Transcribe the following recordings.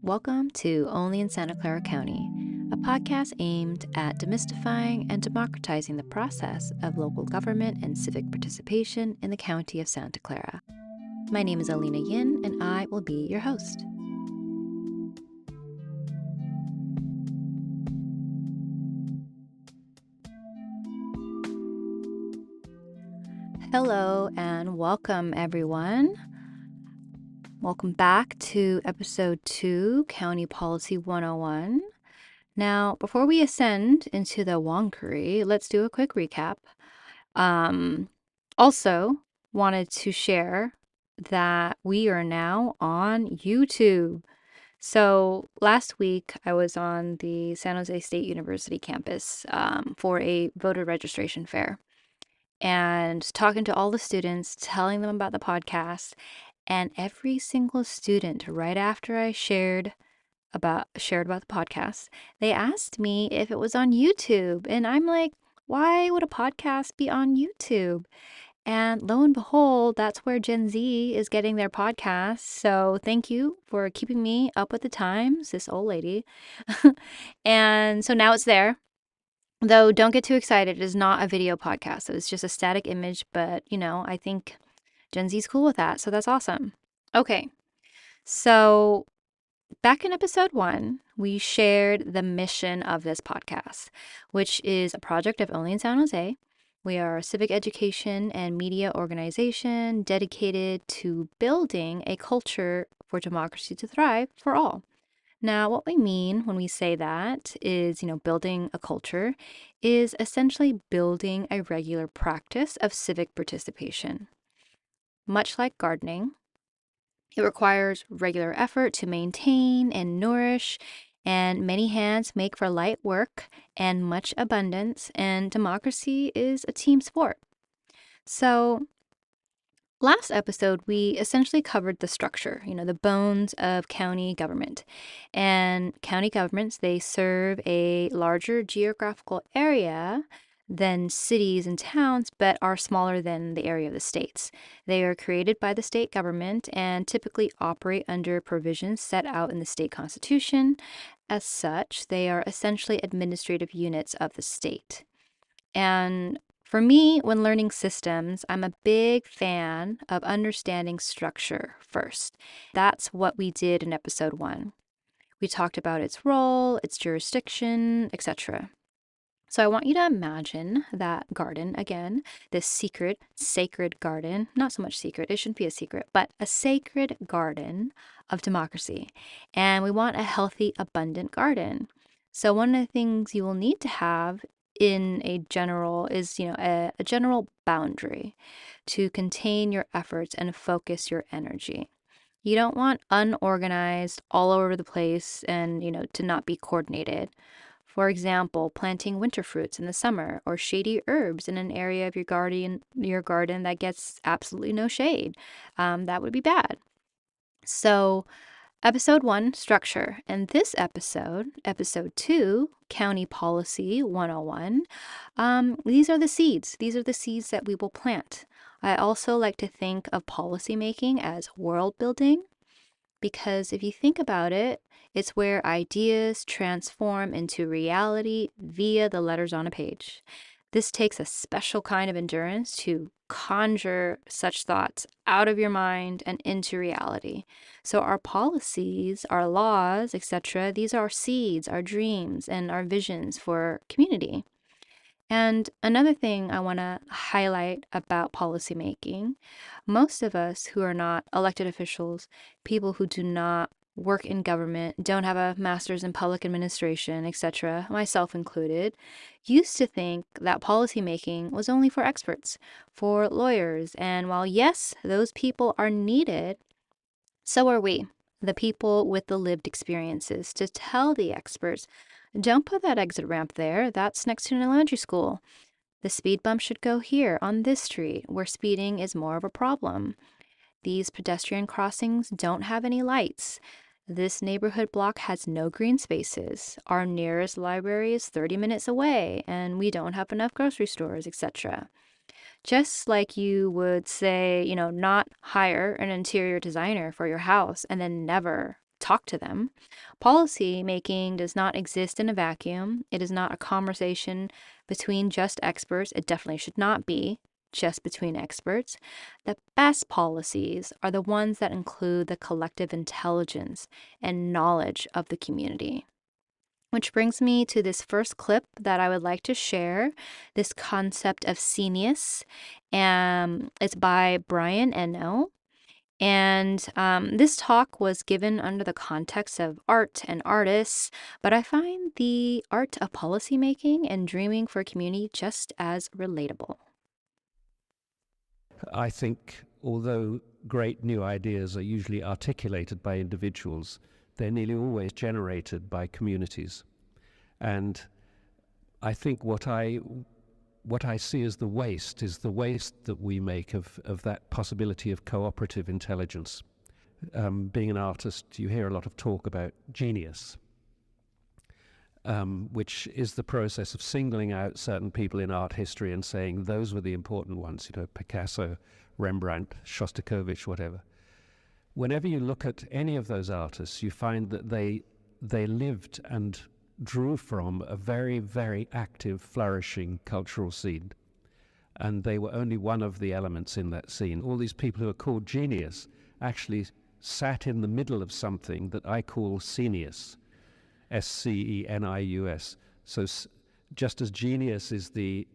Welcome to Only in Santa Clara County, a podcast aimed at demystifying and democratizing the process of local government and civic participation in the county of Santa Clara. My name is Ellina Yin, and I will be your host. Hello and welcome, everyone. Welcome back to episode 2, County Policy 101. Now, before we ascend into the wonkery, let's do a quick recap. Also, wanted to share that we are now on YouTube. So last week, I was on the San Jose State University campus for a voter registration fair and talking to all the students, telling them about the podcast. And every single student, right after I shared about the podcast, they asked me if it was on YouTube. And I'm like, why would a podcast be on YouTube? And lo and behold, that's where Gen Z is getting their podcasts. So thank you for keeping me up with the times, this old lady. And so now it's there. Though don't get too excited, it is not a video podcast. So it's just a static image, but I think Gen Z's cool with that. So that's awesome. Okay. So back in episode 1, we shared the mission of this podcast, which is a project of Only in San Jose. We are a civic education and media organization dedicated to building a culture for democracy to thrive for all. Now, what we mean when we say that is, building a culture is essentially building a regular practice of civic participation. Much like gardening, it requires regular effort to maintain and nourish, and many hands make for light work and much abundance, and democracy is a team sport. So, last episode, we essentially covered the structure, the bones of county government. And county governments, they serve a larger geographical area than cities and towns, but are smaller than the area of the states. They are created by the state government and typically operate under provisions set out in the state constitution. As such, they are essentially administrative units of the state. And for me, when learning systems, I'm a big fan of understanding structure first. That's what we did in episode 1. We talked about its role, its jurisdiction, etc. So I want you to imagine that garden again, this secret, sacred garden, not so much secret, it shouldn't be a secret, but a sacred garden of democracy. And we want a healthy, abundant garden. So one of the things you will need to have in a general is, a general boundary to contain your efforts and focus your energy. You don't want unorganized all over the place and, to not be coordinated. For example, planting winter fruits in the summer or shady herbs in an area of your garden that gets absolutely no shade. That would be bad. So, episode 1, structure. And this episode 2, County Policy 101, these are the seeds. These are the seeds that we will plant. I also like to think of policymaking as world building, because if you think about it, it's where ideas transform into reality via the letters on a page. This takes a special kind of endurance to conjure such thoughts out of your mind and into reality. So our policies, our laws, etc., these are our seeds, our dreams, and our visions for community. And another thing I want to highlight about policymaking, most of us who are not elected officials, people who do not work in government, don't have a master's in public administration, etc., myself included, used to think that policymaking was only for experts, for lawyers. And while yes, those people are needed, so are we, the people with the lived experiences, to tell the experts, don't put that exit ramp there. That's next to an elementary school. The speed bump should go here on this street where speeding is more of a problem. These pedestrian crossings don't have any lights. This neighborhood block has no green spaces. Our nearest library is 30 minutes away, and we don't have enough grocery stores, etc. Just like you would say, not hire an interior designer for your house and then never talk to them. Policy making does not exist in a vacuum. It is not a conversation between just experts. It definitely should not be just between experts. The best policies are the ones that include the collective intelligence and knowledge of the community. Which brings me to this first clip that I would like to share, this concept of scenius. It's by Brian Eno. And this talk was given under the context of art and artists, but I find the art of policymaking and dreaming for a community just as relatable. I think although great new ideas are usually articulated by individuals, they're nearly always generated by communities. And I think what I see as the waste is the waste that we make of that possibility of cooperative intelligence. Being an artist, you hear a lot of talk about genius, which is the process of singling out certain people in art history and saying those were the important ones, Picasso, Rembrandt, Shostakovich, whatever. Whenever you look at any of those artists, you find that they lived and drew from a very, very active, flourishing cultural scene. And they were only one of the elements in that scene. All these people who are called genius actually sat in the middle of something that I call scenius, S-C-E-N-I-U-S. So just as genius is the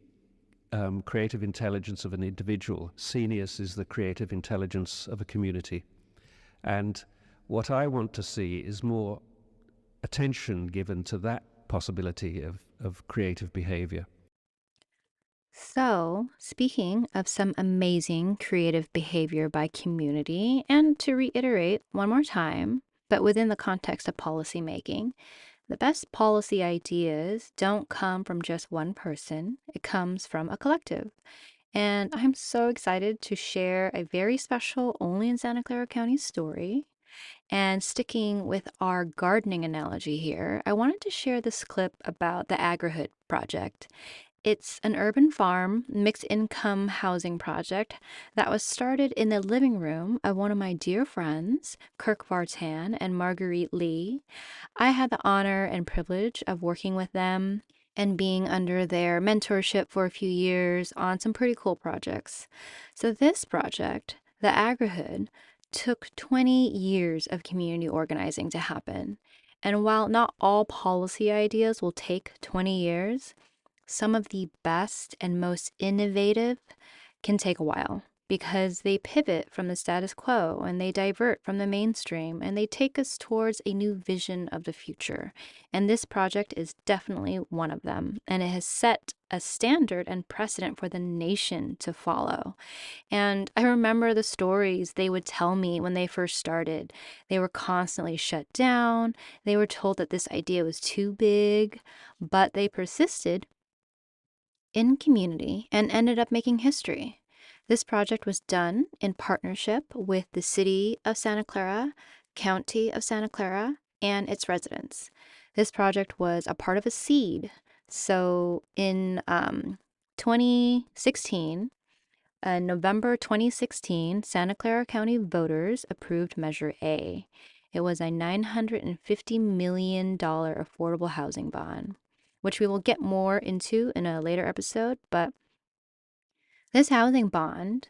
creative intelligence of an individual, scenius is the creative intelligence of a community. And what I want to see is more attention given to that possibility of creative behavior. So, speaking of some amazing creative behavior by community, and to reiterate one more time, but within the context of policymaking, the best policy ideas don't come from just one person, it comes from a collective. And I'm so excited to share a very special only in Santa Clara County story. And sticking with our gardening analogy here, I wanted to share this clip about the Agrihood project. It's an urban farm, mixed income housing project that was started in the living room of one of my dear friends, Kirk Vartan and Marguerite Lee. I had the honor and privilege of working with them and being under their mentorship for a few years on some pretty cool projects. So this project, the Agrihood, took 20 years of community organizing to happen. And while not all policy ideas will take 20 years, some of the best and most innovative can take a while because they pivot from the status quo and they divert from the mainstream and they take us towards a new vision of the future. And this project is definitely one of them. And it has set a standard and precedent for the nation to follow. And I remember the stories they would tell me when they first started. They were constantly shut down. They were told that this idea was too big, but they persisted in community and ended up making history. This project was done in partnership with the City of Santa Clara, County of Santa Clara, and its residents. This project was a part of a seed. So in 2016, November 2016, Santa Clara County voters approved Measure A. It was a $950 million affordable housing bond, which we will get more into in a later episode, but this housing bond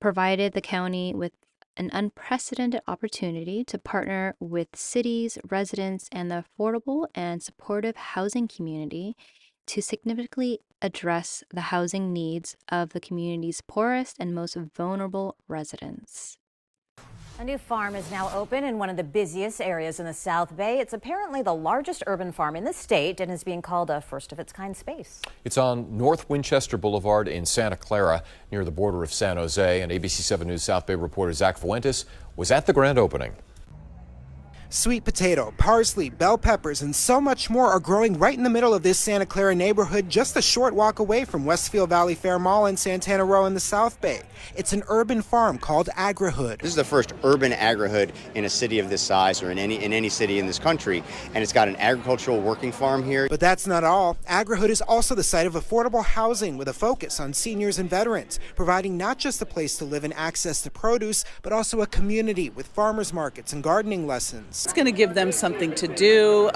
provided the county with an unprecedented opportunity to partner with cities, residents, and the affordable and supportive housing community to significantly address the housing needs of the community's poorest and most vulnerable residents. A new farm is now open in one of the busiest areas in the South Bay. It's apparently the largest urban farm in the state and is being called a first-of-its-kind space. It's on North Winchester Boulevard in Santa Clara, near the border of San Jose. And ABC 7 News South Bay reporter Zach Fuentes was at the grand opening. Sweet potato, parsley, bell peppers, and so much more are growing right in the middle of this Santa Clara neighborhood, just a short walk away from Westfield Valley Fair Mall and Santana Row in the South Bay. It's an urban farm called Agrihood. This is the first urban agrihood in a city of this size or in any city in this country, and it's got an agricultural working farm here. But that's not all. Agrihood is also the site of affordable housing with a focus on seniors and veterans, providing not just a place to live and access to produce, but also a community with farmers markets and gardening lessons. It's going to give them something to do,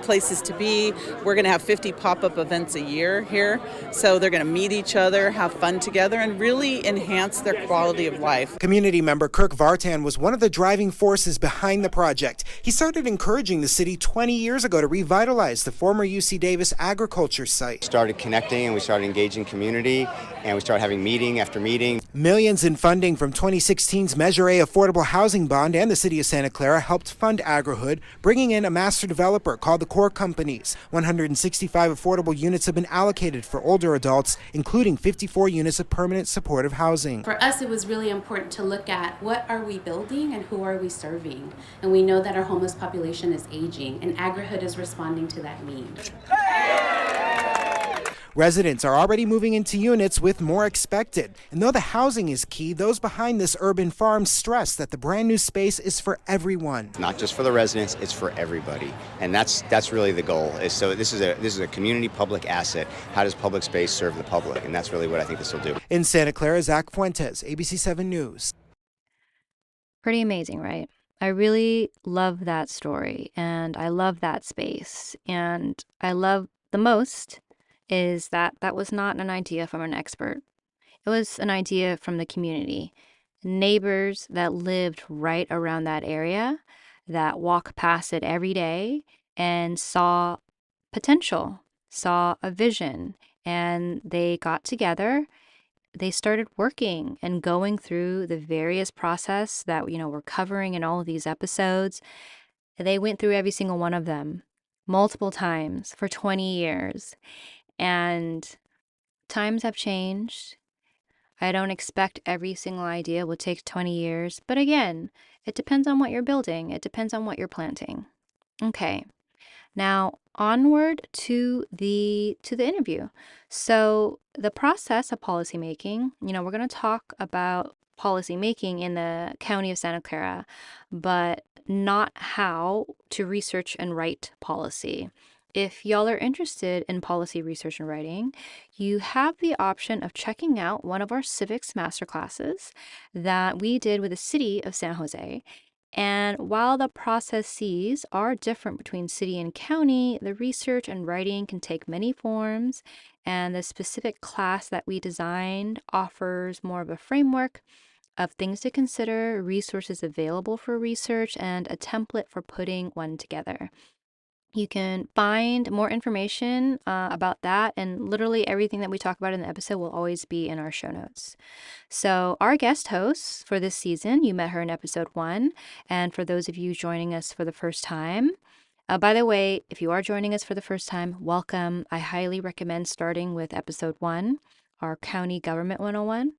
places to be. We're going to have 50 pop-up events a year here, so they're going to meet each other, have fun together, and really enhance their quality of life. Community member Kirk Vartan was one of the driving forces behind the project. He started encouraging the city 20 years ago to revitalize the former UC Davis agriculture site. Started connecting and we started engaging community and we started having meeting after meeting. Millions in funding from 2016's Measure A affordable housing bond and the city of Santa Clara helped fund AgriHood, bringing in a master developer called the Core Companies. 165 affordable units have been allocated for older adults, including 54 units of permanent supportive housing. For us, it was really important to look at what are we building and who are we serving. And we know that our homeless population is aging, and AgriHood is responding to that need. Residents are already moving into units with more expected. And though the housing is key, those behind this urban farm stress that the brand new space is for everyone. Not just for the residents, it's for everybody. And that's really the goal. So this is a community public asset. How does public space serve the public? And that's really what I think this will do. In Santa Clara, Zach Fuentes, ABC 7 News. Pretty amazing, right? I really love that story, and I love that space. And I love the most is that that was not an idea from an expert. It was an idea from the community. Neighbors that lived right around that area, that walk past it every day and saw potential, saw a vision, and they got together. They started working and going through the various process that, we're covering in all of these episodes. They went through every single one of them multiple times for 20 years. And times have changed. I don't expect every single idea will take 20 years. But again, it depends on what you're building. It depends on what you're planting. Okay. Now, onward to the interview. So the process of policymaking, we're going to talk about policymaking in the county of Santa Clara, but not how to research and write policy. If y'all are interested in policy research and writing, you have the option of checking out one of our civics masterclasses that we did with the city of San Jose. And while the processes are different between city and county, the research and writing can take many forms, and the specific class that we designed offers more of a framework of things to consider, resources available for research, and a template for putting one together. You can find more information about that, and literally everything that we talk about in the episode will always be in our show notes. So our guest host for this season, you met her in episode 1, and for those of you joining us for the first time, by the way, if you are joining us for the first time, welcome. I highly recommend starting with episode 1, our County Government 101.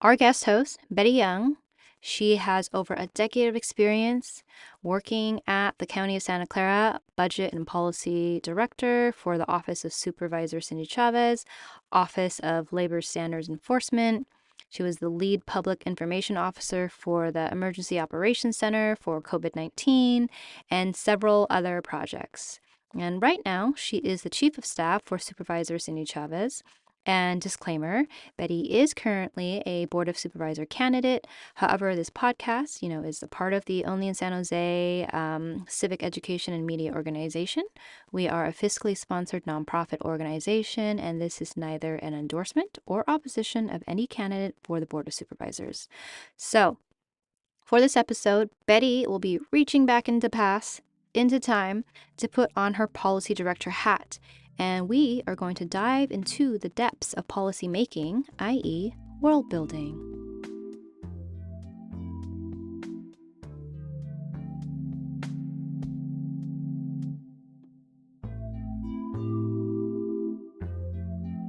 Our guest host, Betty Young, she has over a decade of experience working at the County of Santa Clara, Budget and Policy Director for the Office of Supervisor Cindy Chavez, Office of Labor Standards Enforcement. She was the lead public information officer for the Emergency Operations Center for COVID-19 and several other projects. And right now, she is the Chief of Staff for Supervisor Cindy Chavez. And disclaimer, Betty is currently a Board of Supervisor candidate. However, this podcast, is a part of the Only in San Jose Civic Education and Media Organization. We are a fiscally sponsored nonprofit organization, and this is neither an endorsement or opposition of any candidate for the Board of Supervisors. So, for this episode, Betty will be reaching back into time to put on her policy director hat. And we are going to dive into the depths of policy making, i.e., world building.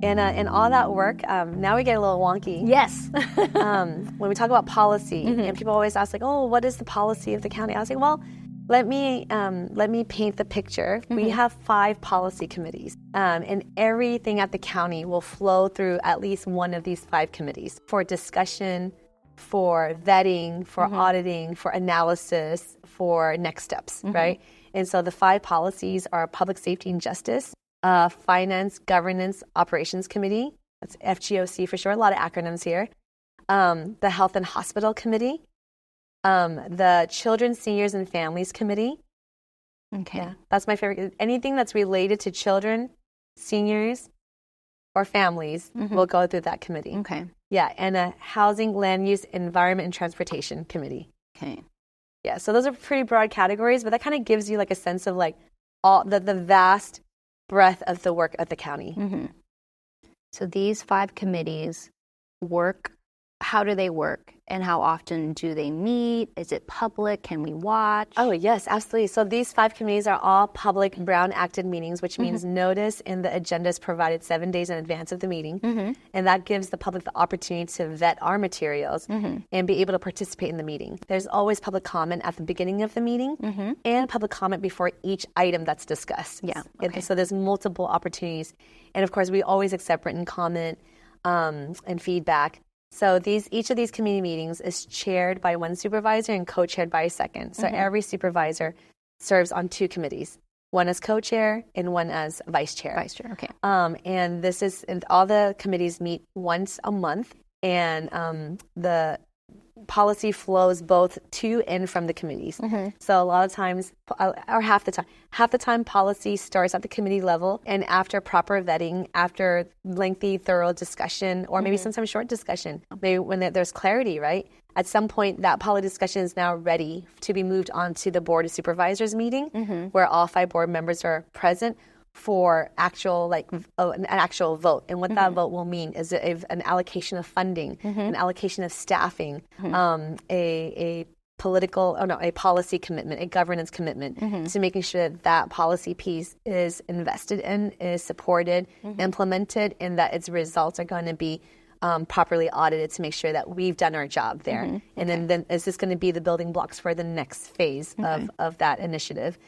And all that work, now we get a little wonky. Yes. When we talk about policy, and people always ask, what is the policy of the county? I was like, well, let me paint the picture. We have 5 policy committees, and everything at the county will flow through at least one of these 5 committees for discussion, for vetting, for auditing, for analysis, for next steps, right? And so the 5 policies are Public Safety and Justice, Finance, Governance, Operations Committee, that's FGOC for sure, a lot of acronyms here, the Health and Hospital Committee, The Children, Seniors, and Families Committee. Okay. Yeah, that's my favorite. Anything that's related to children, seniors, or families will go through that committee. Okay. Yeah, and a Housing, Land Use, Environment, and Transportation Committee. Okay. Yeah, so those are pretty broad categories, but that kind of gives you like a sense of like all the vast breadth of the work at the county. So these 5 committees work. How do they work? And how often do they meet? Is it public? Can we watch? Oh, yes, absolutely. So these 5 committees are all public Brown Acted meetings, which means notice and the agenda is provided 7 days in advance of the meeting. And that gives the public the opportunity to vet our materials and be able to participate in the meeting. There's always public comment at the beginning of the meeting and public comment before each item that's discussed. Yeah. Okay. So there's multiple opportunities. And of course, we always accept written comment and feedback. So each of these committee meetings is chaired by one supervisor and co-chaired by a second. So every supervisor serves on 2 committees, one as co-chair and one as vice chair. Vice chair, okay. And all the committees meet once a month, and the policy flows both to and from the committees. So a lot of times, or half the time policy starts at the committee level, and after proper vetting, after lengthy, thorough discussion, or maybe sometimes short discussion, maybe when there's clarity, right? At some point, that policy discussion is now ready to be moved on to the Board of Supervisors meeting, where all 5 board members are present for actual an actual vote. And what that vote will mean is an allocation of funding, an allocation of staffing, a policy commitment, a governance commitment to making sure that policy piece is invested in, is supported, implemented, and that its results are going to be properly audited to make sure that we've done our job there. And then is this going to be the building blocks for the next phase of that initiative?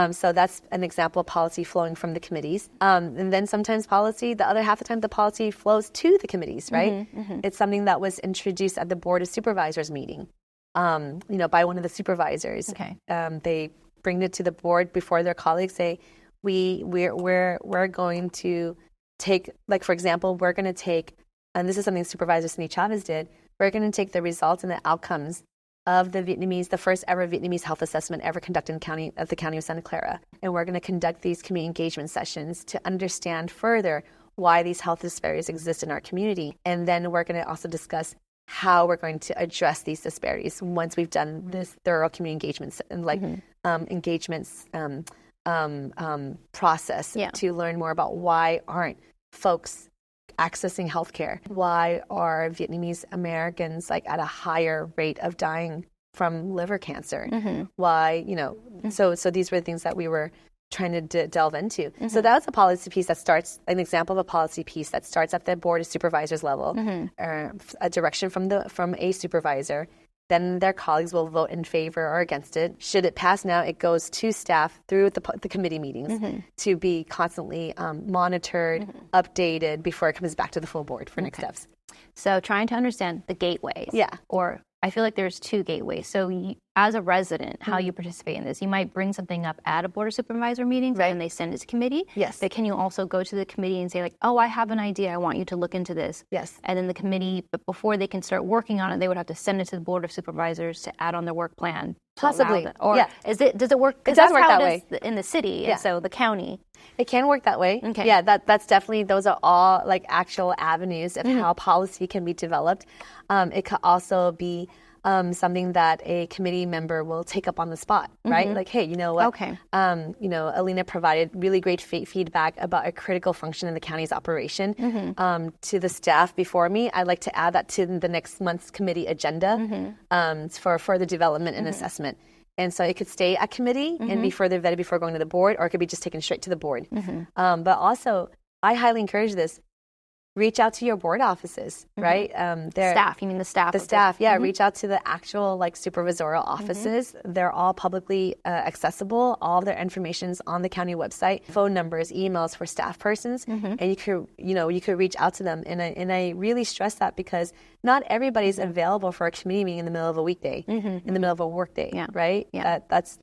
So that's an example of policy flowing from the committees. And then sometimes the other half of the time, the policy flows to the committees, right? It's something that was introduced at the Board of Supervisors meeting, by one of the supervisors. Okay. They bring it to the board before their colleagues say, we're going to take, like, for example, we're going to take, and this is something Supervisor Cindy Chavez did, we're going to take the results and the outcomes of the first ever Vietnamese health assessment ever conducted in the county of Santa Clara. And we're going to conduct these community engagement sessions to understand further why these health disparities exist in our community. And then we're going to also discuss how we're going to address these disparities once we've done this thorough community engagements and process to learn more about why aren't folks accessing healthcare? Why are Vietnamese Americans at a higher rate of dying from liver cancer? Why, so these were the things that we were trying to delve into. So that was a policy piece that starts, an example of a policy piece that starts at the Board of Supervisors level, a direction from a supervisor. Then their colleagues will vote in favor or against it. Should it pass now, it goes to staff through the committee meetings to be constantly monitored, updated before it comes back to the full board for next steps. So trying to understand the gateways. Yeah. Or I feel like there's 2 gateways. So as a resident, how you participate in this, you might bring something up at a Board of Supervisor meeting, and they send it to committee. Yes. But can you also go to the committee and say oh, I have an idea. I want you to look into this. Yes. And then the committee, but before they can start working on it, they would have to send it to the Board of Supervisors to add on their work plan. Possibly. Or does it work? It does work that way. In the city. And so the county. It can work that way. Okay. Yeah, that's definitely, those are all actual avenues of how policy can be developed. It could also be something that a committee member will take up on the spot, right? Hey, you know what? Okay. Ellina provided really great feedback about a critical function in the county's operation to the staff before me. I'd like to add that to the next month's committee agenda for further development and assessment. And so it could stay at committee and be further vetted before going to the board, or it could be just taken straight to the board. But also, I highly encourage this. Reach out to your board offices, right? Staff, you mean the staff? The staff, reach out to the actual supervisorial offices. They're all publicly accessible. All of their information is on the county website. Phone numbers, emails for staff persons, and you could reach out to them. And I really stress that because not everybody's available for a committee meeting in the middle of a weekday, in the middle of a workday, right? Yeah. That's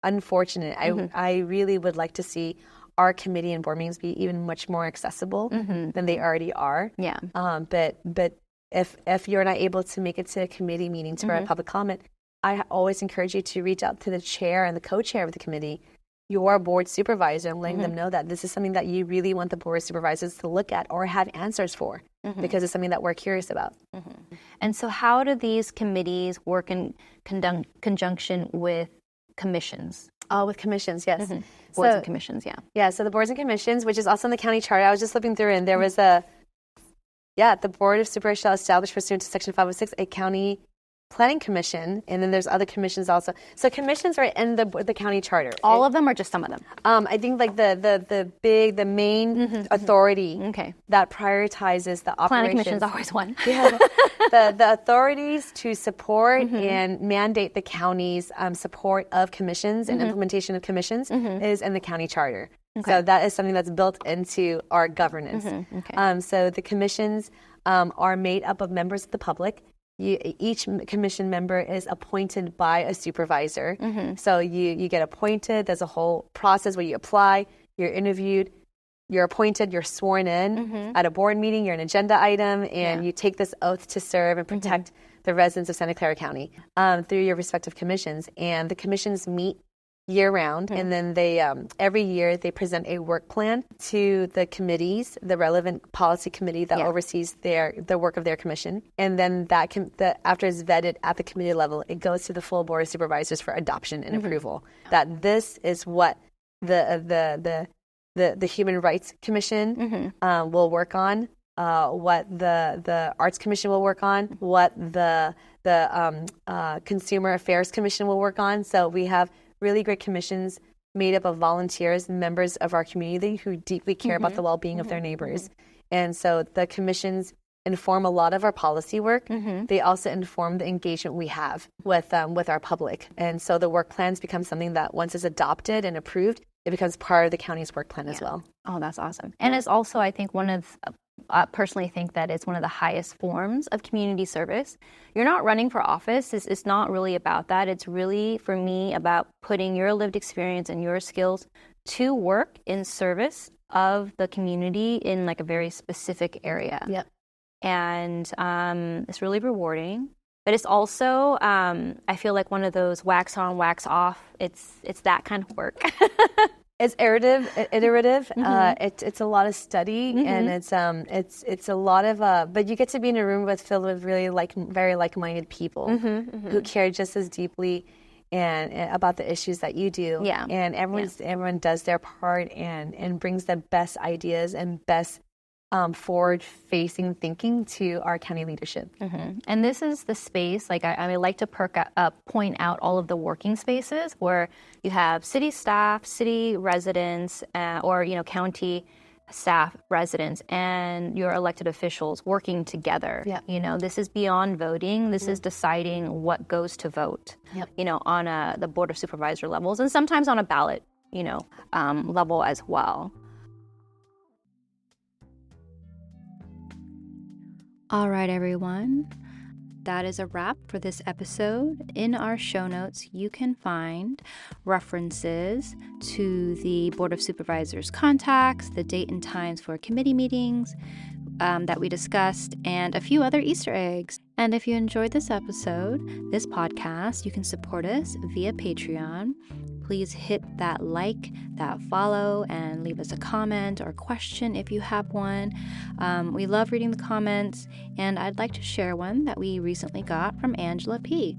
unfortunate. I really would like to see our committee and board meetings be even much more accessible than they already are. Yeah. But if you're not able to make it to a committee meeting to provide public comment, I always encourage you to reach out to the chair and the co-chair of the committee, your board supervisor, and letting them know that this is something that you really want the board of supervisors to look at or have answers for, because it's something that we're curious about. And so how do these committees work in conjunction with commissions? Oh, with commissions, yes. Boards and commissions, yeah. Yeah, so the boards and commissions, which is also in the county charter. I was just flipping through, and there was the board of supervisors shall establish pursuant to section 506 a county planning commission, and then there's other commissions also. So commissions are in the county charter. All of them or just some of them? I think like the main authority that prioritizes the operations. Planning commission is always one. Yeah, the authorities to support and mandate the county's support of commissions and implementation of commissions is in the county charter. So that is something that's built into our governance. So the commissions are made up of members of the public. Each commission member is appointed by a supervisor. So you get appointed. There's a whole process where you apply, you're interviewed, you're appointed, you're sworn in at a board meeting, you're an agenda item, and you take this oath to serve and protect the residents of Santa Clara County through your respective commissions. And the commissions meet year-round, and then they every year they present a work plan to the committees, the relevant policy committee that oversees the work of their commission, and then after it's vetted at the committee level, it goes to the full board of supervisors for adoption and approval. That this is what the Human Rights Commission will work on, what the Arts Commission will work on, what the Consumer Affairs Commission will work on. So we have really great commissions made up of volunteers and members of our community who deeply care about the well-being of their neighbors. And so the commissions inform a lot of our policy work. They also inform the engagement we have with our public. And so the work plans become something that once it's adopted and approved, it becomes part of the county's work plan as well. Oh, that's awesome. And it's also, I think, I personally think that it's one of the highest forms of community service. You're not running for office. It's not really about that. It's really, for me, about putting your lived experience and your skills to work in service of the community in like a very specific area. Yep. And it's really rewarding. But it's also, I feel like one of those wax on, wax off. It's that kind of work. It's iterative. It's a lot of study, and it's a lot of. But you get to be in a room filled with really very like-minded people who care just as deeply and about the issues that you do. Yeah. And everyone does their part and brings the best ideas and best forward-facing thinking to our county leadership. And this is the space, like I like to point out all of the working spaces where you have city staff, city residents, or county staff, residents, and your elected officials working together. This is beyond voting. This is deciding what goes to vote. On the board of supervisor levels, and sometimes on a ballot, level as well. All right, everyone. That is a wrap for this episode. In our show notes, you can find references to the Board of Supervisors contacts, the date and times for committee meetings that we discussed, and a few other Easter eggs. And if you enjoyed this episode, this podcast, you can support us via Patreon. Please hit that like, that follow, and leave us a comment or question if you have one. We love reading the comments, and I'd like to share one that we recently got from Angela P.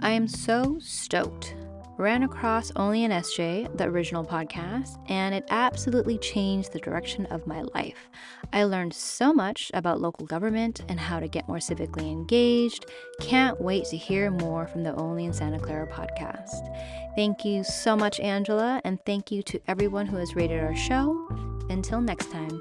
I am so stoked. Ran across Only an SJ, the original podcast, and it absolutely changed the direction of my life. I learned so much about local government and how to get more civically engaged. Can't wait to hear more from the Only in Santa Clara podcast. Thank you so much, Angela, and thank you to everyone who has rated our show. Until next time.